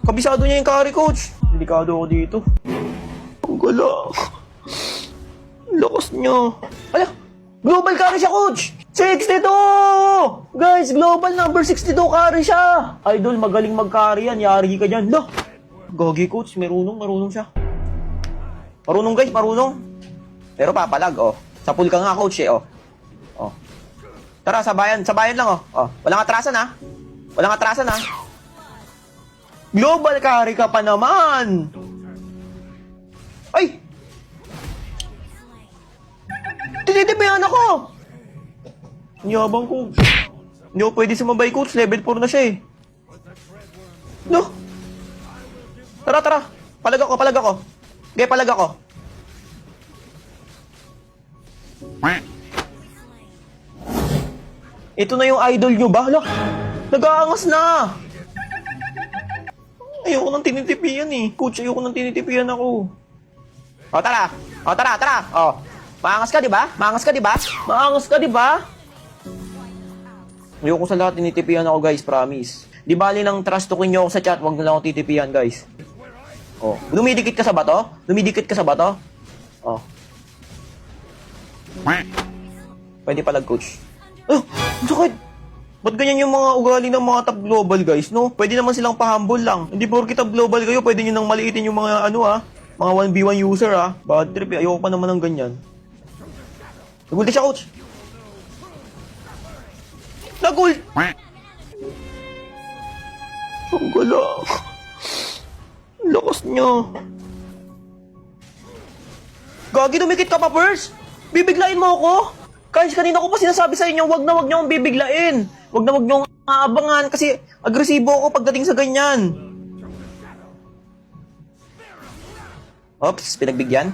Kabisado niya yung carry, coach. Delikado ako dito. Ang gala. Lakas niya. Ala, global carry siya, coach. 62! Guys, global number 62 carry siya. Idol, magaling mag-carry yan. Yari ka dyan. Lah, gagi, coach. Marunong siya. Marunong, guys, marunong. Pero papalag, oh. Sa pool ka nga, coach, eh, oh. Oh. Tara, sabayan lang, oh. Oh. Walang atrasan, ha. Walang atrasan, ha. Global carry ka pa naman. Ay! Tinitipihan ako! Yabang, coach. Hindi ako pwede sumabay, coach. Level 4 na siya, eh. No! Tara. Palag ako. Okay, palag ako. Ito na yung idol nyo ba? Hala, nag-aangas na! Ayoko nang tinitipihan, eh. Coach, ayoko nang tinitipihan ako. O, tara. O, maangas ka, di ba? Ayoko sa lahat, tinitipihan ako, guys, promise. Di bali nang trust talkin nyo ako sa chat, wag na lang ako titipihan, guys. Oh, dumidikit ka sa bato? Oh. Pwede palag, coach. Oh, sakit! Ba't ganyan yung mga ugali ng mga top global, guys, no? Pwede naman silang pa-humble lang. Hindi porke top global kayo, pwede nyo nang maliitin yung mga, mga 1v1 user, Bad trip, ayoko pa naman ng ganyan. Nagulti siya, coach. Nagul! Ang gala. Lakas niya. Gagi, dumikit ka pa, Pers. Bibiglain mo ako. Guys, kanina ko pa sinasabi sa inyo, wag na wag niyo akong bibiglain. Wag na wag niyo akong aabangan kasi agresibo ako pagdating sa ganyan. Oops, pinagbigyan.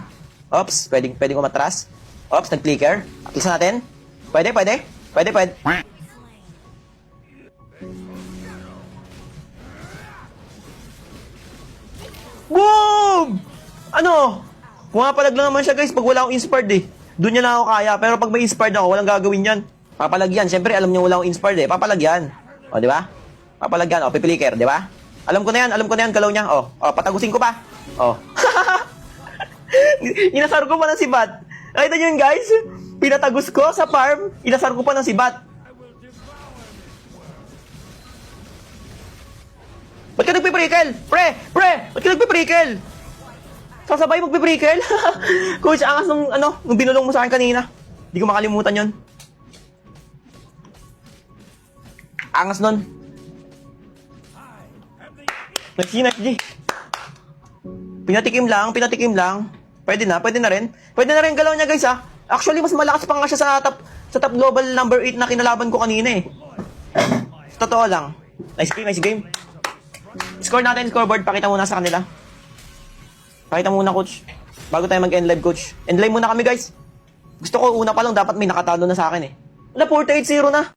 Oops, pwedeng umatras. Oops, nag-clicker. Aklisa natin. Pwede. Boom! Ano? Pumapalag lang naman siya, guys, pag wala akong inspired, eh. Doon niya lang ako kaya, pero pag may inspired ako, walang gagawin yan. Papalag yan. Siyempre, alam niyo wala akong inspired, eh. Papalag yan. O, di ba? Papalag yan. O, pipiliker, di ba? Alam ko na yan, galaw niya. O, patagusin ko pa. O. Inasar ko pa ng sibat. Nakita niyo yun, guys? Pinatagos ko sa farm, inasar ko pa ng sibat. Ba't ka nagpiprikel? Pre! Ba't ka nagpiprikel? Sasabay magpiprikel? Coach, angas nung binulong mo sa akin kanina. Hindi ko makalimutan yon. Angas nun. Nice G. Pinatikim lang. Pwede na rin. Pwede na rin galaw niya, guys, Actually, mas malakas pa nga siya sa top global number 8 na kinalaban ko kanina, eh. Totoo lang. Nice game. Score natin, scoreboard. Pakita muna sa kanila. Pakita muna, coach. Bago tayo mag-end live, coach. End live muna kami, guys. Gusto ko, una pa lang, dapat may nakatalo na sa akin, eh. Wala, 48-0 na.